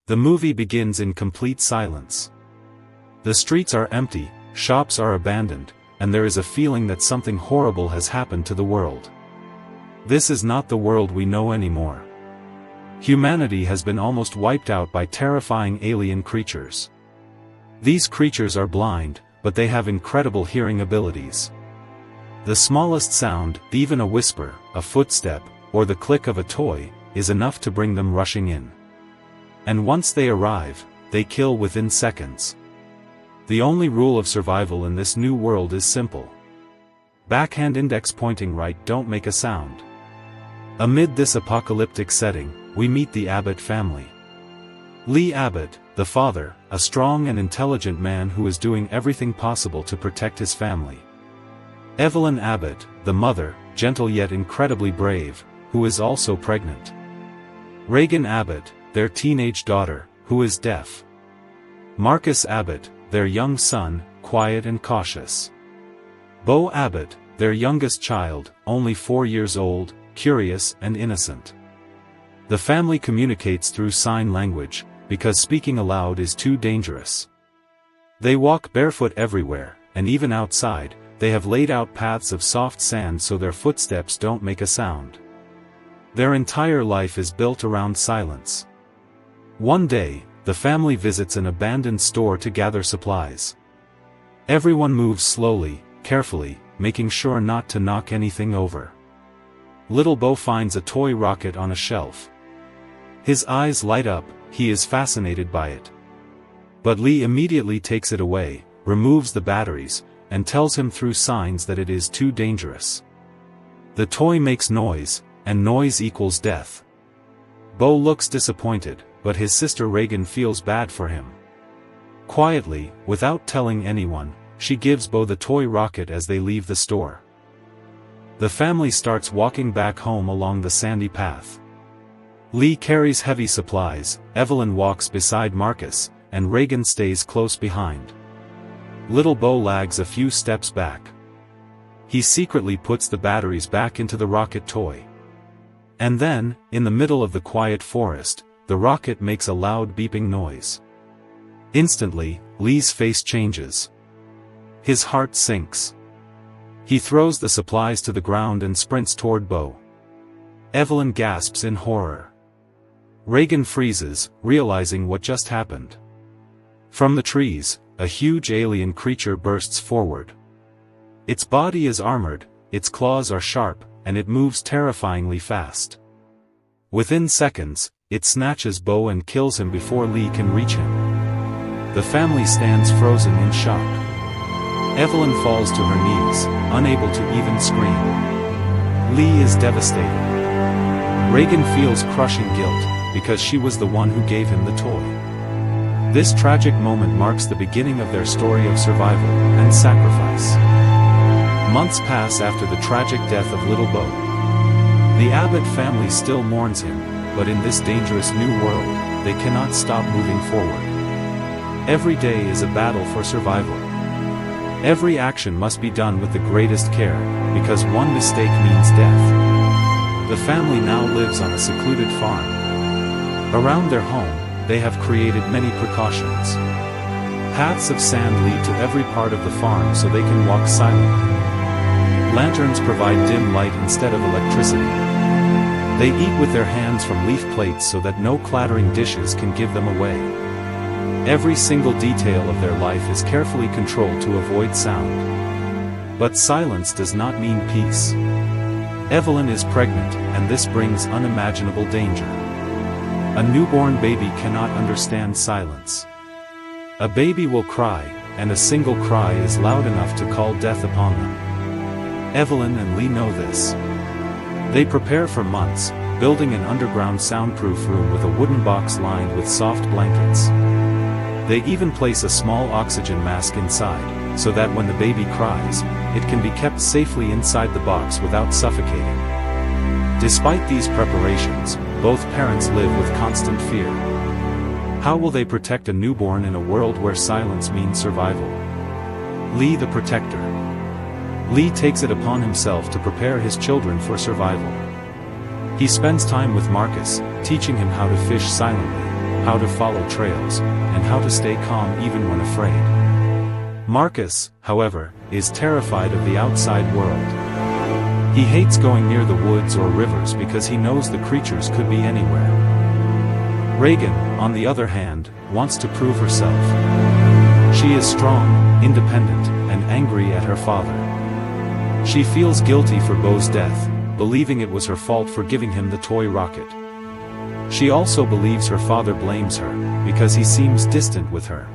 The movie begins in complete silence. The streets are empty, shops are abandoned, and there is a feeling that something horrible has happened to the world. This is not the world we know anymore. Humanity has been almost wiped out by terrifying alien creatures. These creatures are blind, but they have incredible hearing abilities. The smallest sound, even a whisper, a footstep, or the click of a toy, is enough to bring them rushing in. And once they arrive, they kill within seconds. The only rule of survival in this new world is simple. Backhand index pointing right, don't make a sound. Amid this apocalyptic setting, we meet the Abbott family. Lee Abbott, the father, a strong and intelligent man who is doing everything possible to protect his family. Evelyn Abbott, the mother, gentle yet incredibly brave, who is also pregnant. Reagan Abbott, their teenage daughter, who is deaf. Marcus Abbott, their young son, quiet and cautious. Bo Abbott, their youngest child, only 4 years old, curious and innocent. The family communicates through sign language, because speaking aloud is too dangerous. They walk barefoot everywhere, and even outside, they have laid out paths of soft sand so their footsteps don't make a sound. Their entire life is built around silence. One day, the family visits an abandoned store to gather supplies. Everyone moves slowly, carefully, making sure not to knock anything over. Little Bo finds a toy rocket on a shelf. His eyes light up, he is fascinated by it. But Lee immediately takes it away, removes the batteries, and tells him through signs that it is too dangerous. The toy makes noise, and noise equals death. Bo looks disappointed, but his sister Reagan feels bad for him. Quietly, without telling anyone, she gives Bo the toy rocket as they leave the store. The family starts walking back home along the sandy path. Lee carries heavy supplies, Evelyn walks beside Marcus, and Reagan stays close behind. Little Bo lags a few steps back. He secretly puts the batteries back into the rocket toy. And then, in the middle of the quiet forest, the rocket makes a loud beeping noise. Instantly, Lee's face changes. His heart sinks. He throws the supplies to the ground and sprints toward Bo. Evelyn gasps in horror. Reagan freezes, realizing what just happened. From the trees, a huge alien creature bursts forward. Its body is armored, its claws are sharp, and it moves terrifyingly fast. Within seconds, it snatches Bo and kills him before Lee can reach him. The family stands frozen in shock. Evelyn falls to her knees, unable to even scream. Lee is devastated. Reagan feels crushing guilt, because she was the one who gave him the toy. This tragic moment marks the beginning of their story of survival and sacrifice. Months pass after the tragic death of little Bo. The Abbott family still mourns him, but in this dangerous new world, they cannot stop moving forward. Every day is a battle for survival. Every action must be done with the greatest care, because one mistake means death. The family now lives on a secluded farm. Around their home, they have created many precautions. Paths of sand lead to every part of the farm so they can walk silently. Lanterns provide dim light instead of electricity. They eat with their hands from leaf plates so that no clattering dishes can give them away. Every single detail of their life is carefully controlled to avoid sound. But silence does not mean peace. Evelyn is pregnant, and this brings unimaginable danger. A newborn baby cannot understand silence. A baby will cry, and a single cry is loud enough to call death upon them. Evelyn and Lee know this. They prepare for months, building an underground soundproof room with a wooden box lined with soft blankets. They even place a small oxygen mask inside, so that when the baby cries, it can be kept safely inside the box without suffocating. Despite these preparations, both parents live with constant fear. How will they protect a newborn in a world where silence means survival? Lee the protector. Lee takes it upon himself to prepare his children for survival. He spends time with Marcus, teaching him how to fish silently, how to follow trails, and how to stay calm even when afraid. Marcus, however, is terrified of the outside world. He hates going near the woods or rivers because he knows the creatures could be anywhere. Reagan, on the other hand, wants to prove herself. She is strong, independent, and angry at her father. She feels guilty for Beau's death, believing it was her fault for giving him the toy rocket. She also believes her father blames her, because he seems distant with her.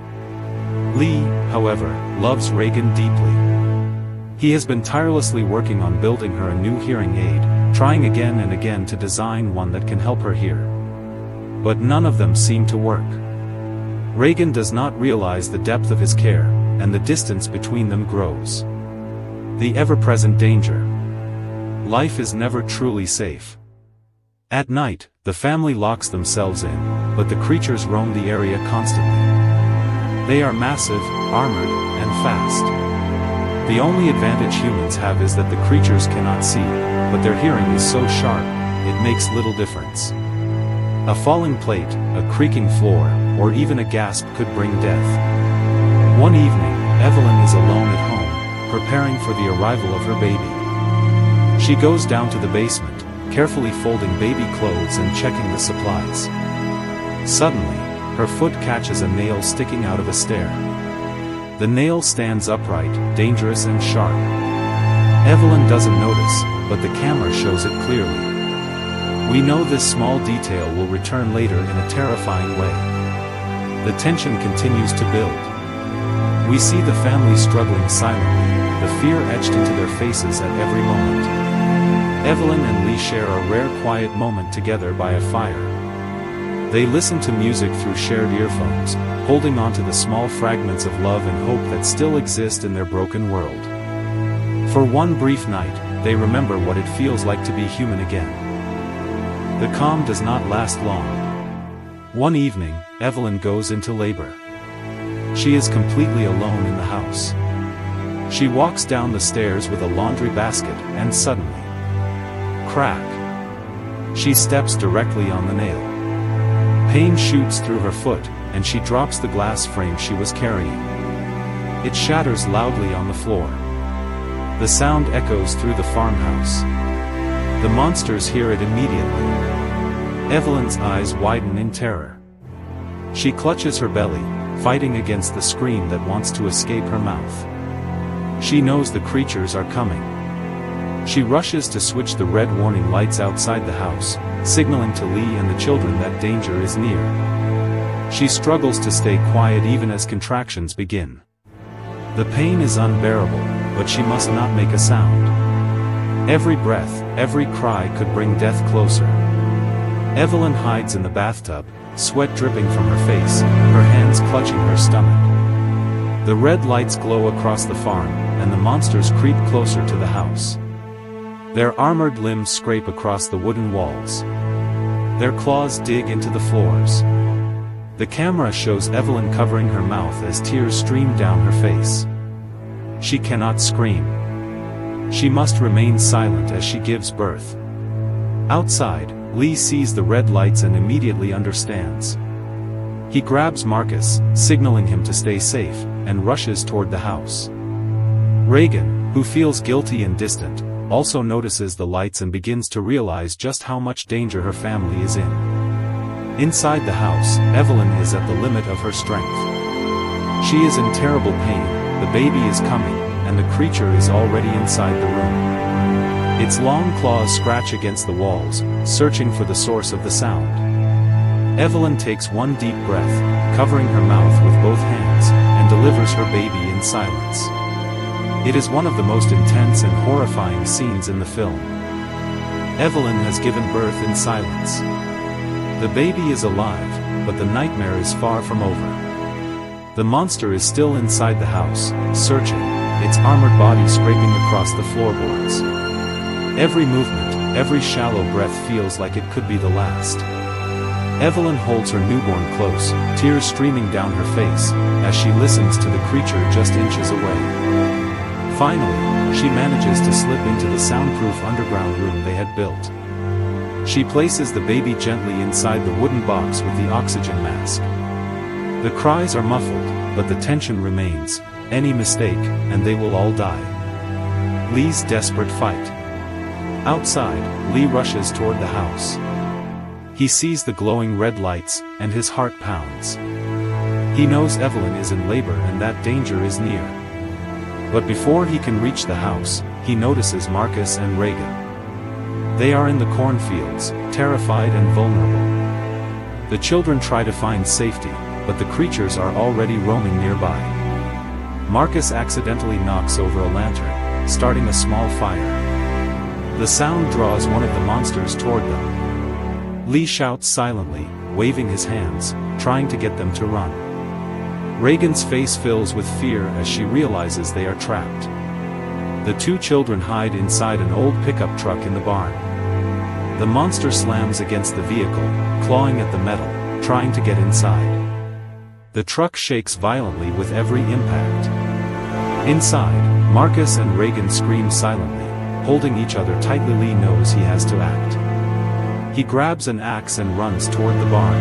Lee, however, loves Reagan deeply. He has been tirelessly working on building her a new hearing aid, trying again and again to design one that can help her hear. But none of them seem to work. Reagan does not realize the depth of his care, and the distance between them grows. The ever-present danger. Life is never truly safe. At night, the family locks themselves in, but the creatures roam the area constantly. They are massive, armored, and fast. The only advantage humans have is that the creatures cannot see, but their hearing is so sharp, it makes little difference. A falling plate, a creaking floor, or even a gasp could bring death. One evening, Evelyn is alone at home, preparing for the arrival of her baby. She goes down to the basement, carefully folding baby clothes and checking the supplies. Suddenly, her foot catches a nail sticking out of a stair. The nail stands upright, dangerous and sharp. Evelyn doesn't notice, but the camera shows it clearly. We know this small detail will return later in a terrifying way. The tension continues to build. We see the family struggling silently, the fear etched into their faces at every moment. Evelyn and Lee share a rare quiet moment together by a fire. They listen to music through shared earphones, holding on to the small fragments of love and hope that still exist in their broken world. For one brief night, they remember what it feels like to be human again. The calm does not last long. One evening, Evelyn goes into labor. She is completely alone in the house. She walks down the stairs with a laundry basket, and suddenly, crack! She steps directly on the nail. Pain shoots through her foot, and she drops the glass frame she was carrying. It shatters loudly on the floor. The sound echoes through the farmhouse. The monsters hear it immediately. Evelyn's eyes widen in terror. She clutches her belly, fighting against the scream that wants to escape her mouth. She knows the creatures are coming. She rushes to switch the red warning lights outside the house, signaling to Lee and the children that danger is near. She struggles to stay quiet even as contractions begin. The pain is unbearable, but she must not make a sound. Every breath, every cry could bring death closer. Evelyn hides in the bathtub, sweat dripping from her face, her hands clutching her stomach. The red lights glow across the farm, and the monsters creep closer to the house. Their armored limbs scrape across the wooden walls. Their claws dig into the floors. The camera shows Evelyn covering her mouth as tears stream down her face. She cannot scream. She must remain silent as she gives birth. Outside, Lee sees the red lights and immediately understands. He grabs Marcus, signaling him to stay safe, and rushes toward the house. Reagan, who feels guilty and distant, also notices the lights and begins to realize just how much danger her family is in. Inside the house, Evelyn is at the limit of her strength. She is in terrible pain, the baby is coming, and the creature is already inside the room. Its long claws scratch against the walls, searching for the source of the sound. Evelyn takes one deep breath, covering her mouth with both hands, and delivers her baby in silence. It is one of the most intense and horrifying scenes in the film. Evelyn has given birth in silence. The baby is alive, but the nightmare is far from over. The monster is still inside the house, searching, its armored body scraping across the floorboards. Every movement, every shallow breath feels like it could be the last. Evelyn holds her newborn close, tears streaming down her face, as she listens to the creature just inches away. Finally, she manages to slip into the soundproof underground room they had built. She places the baby gently inside the wooden box with the oxygen mask. The cries are muffled, but the tension remains. Any mistake, and they will all die. Lee's desperate fight. Outside, Lee rushes toward the house. He sees the glowing red lights, and his heart pounds. He knows Evelyn is in labor and that danger is near. But before he can reach the house, he notices Marcus and Reagan. They are in the cornfields, terrified and vulnerable. The children try to find safety, but the creatures are already roaming nearby. Marcus accidentally knocks over a lantern, starting a small fire. The sound draws one of the monsters toward them. Lee shouts silently, waving his hands, trying to get them to run. Reagan's face fills with fear as she realizes they are trapped. The two children hide inside an old pickup truck in the barn. The monster slams against the vehicle, clawing at the metal, trying to get inside. The truck shakes violently with every impact. Inside, Marcus and Reagan scream silently, holding each other tightly. Lee knows he has to act. He grabs an axe and runs toward the barn.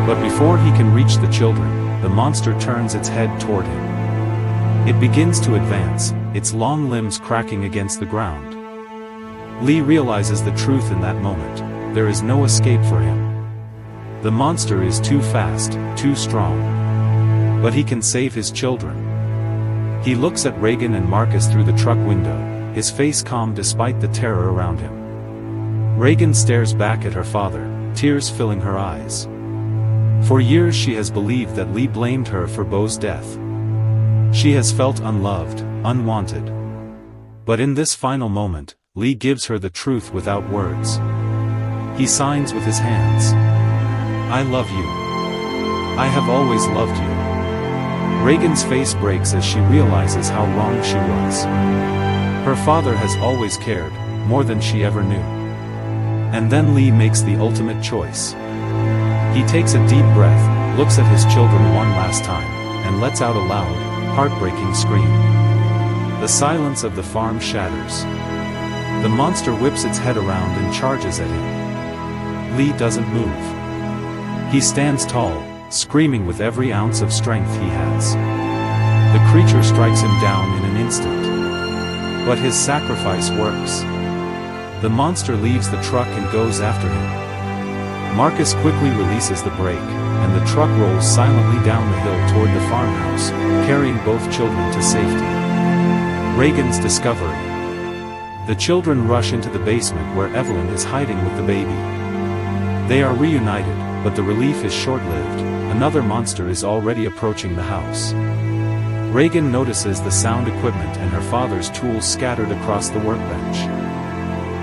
But before he can reach the children, the monster turns its head toward him. It begins to advance, its long limbs cracking against the ground. Lee realizes the truth in that moment. There is no escape for him. The monster is too fast, too strong. But he can save his children. He looks at Reagan and Marcus through the truck window, his face calm despite the terror around him. Reagan stares back at her father, tears filling her eyes. For years she has believed that Lee blamed her for Bo's death. She has felt unloved, unwanted. But in this final moment, Lee gives her the truth without words. He signs with his hands. I love you. I have always loved you. Reagan's face breaks as she realizes how wrong she was. Her father has always cared, more than she ever knew. And then Lee makes the ultimate choice. He takes a deep breath, looks at his children one last time, and lets out a loud, heartbreaking scream. The silence of the farm shatters. The monster whips its head around and charges at him. Lee doesn't move. He stands tall, screaming with every ounce of strength he has. The creature strikes him down in an instant. But his sacrifice works. The monster leaves the truck and goes after him. Marcus quickly releases the brake, and the truck rolls silently down the hill toward the farmhouse, carrying both children to safety. Reagan's discovery. The children rush into the basement where Evelyn is hiding with the baby. They are reunited, but the relief is short-lived. Another monster is already approaching the house. Reagan notices the sound equipment and her father's tools scattered across the workbench.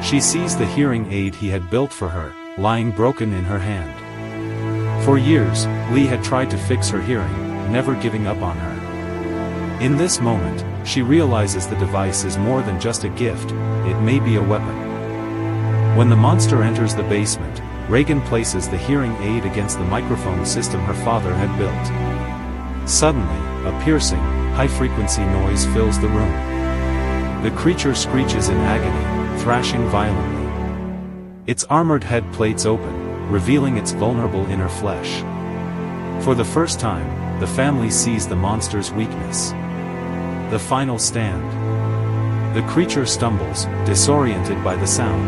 She sees the hearing aid he had built for her, lying broken in her hand. For years, Lee had tried to fix her hearing, never giving up on her. In this moment, she realizes the device is more than just a gift, it may be a weapon. When the monster enters the basement, Reagan places the hearing aid against the microphone system her father had built. Suddenly, a piercing, high-frequency noise fills the room. The creature screeches in agony, thrashing violently. Its armored head plates open, revealing its vulnerable inner flesh. For the first time, the family sees the monster's weakness. The final stand. The creature stumbles, disoriented by the sound.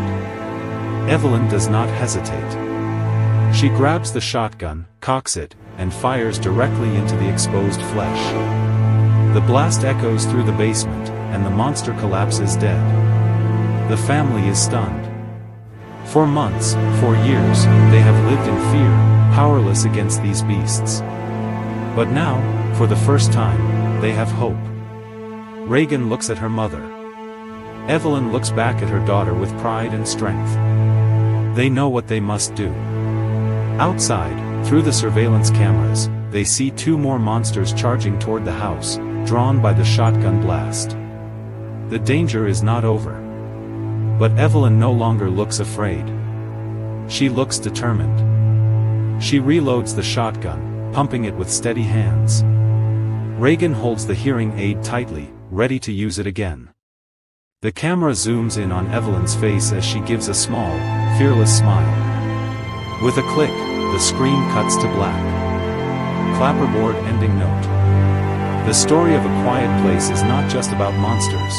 Evelyn does not hesitate. She grabs the shotgun, cocks it, and fires directly into the exposed flesh. The blast echoes through the basement, and the monster collapses dead. The family is stunned. For months, for years, they have lived in fear, powerless against these beasts. But now, for the first time, they have hope. Reagan looks at her mother. Evelyn looks back at her daughter with pride and strength. They know what they must do. Outside, through the surveillance cameras, they see two more monsters charging toward the house, drawn by the shotgun blast. The danger is not over. But Evelyn no longer looks afraid. She looks determined. She reloads the shotgun, pumping it with steady hands. Reagan holds the hearing aid tightly, ready to use it again. The camera zooms in on Evelyn's face as she gives a small, fearless smile. With a click, the screen cuts to black. Clapperboard ending note. The story of A Quiet Place is not just about monsters.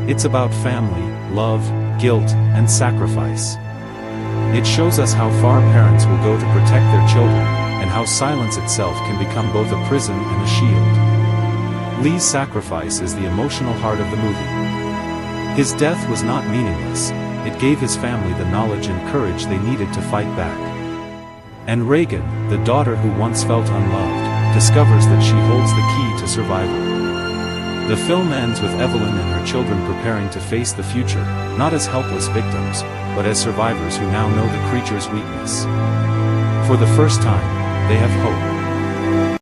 It's about family, love, guilt, and sacrifice. It shows us how far parents will go to protect their children, and how silence itself can become both a prison and a shield. Lee's sacrifice is the emotional heart of the movie. His death was not meaningless, it gave his family the knowledge and courage they needed to fight back. And Reagan, the daughter who once felt unloved, discovers that she holds the key to survival. The film ends with Evelyn and her children preparing to face the future, not as helpless victims, but as survivors who now know the creature's weakness. For the first time, they have hope.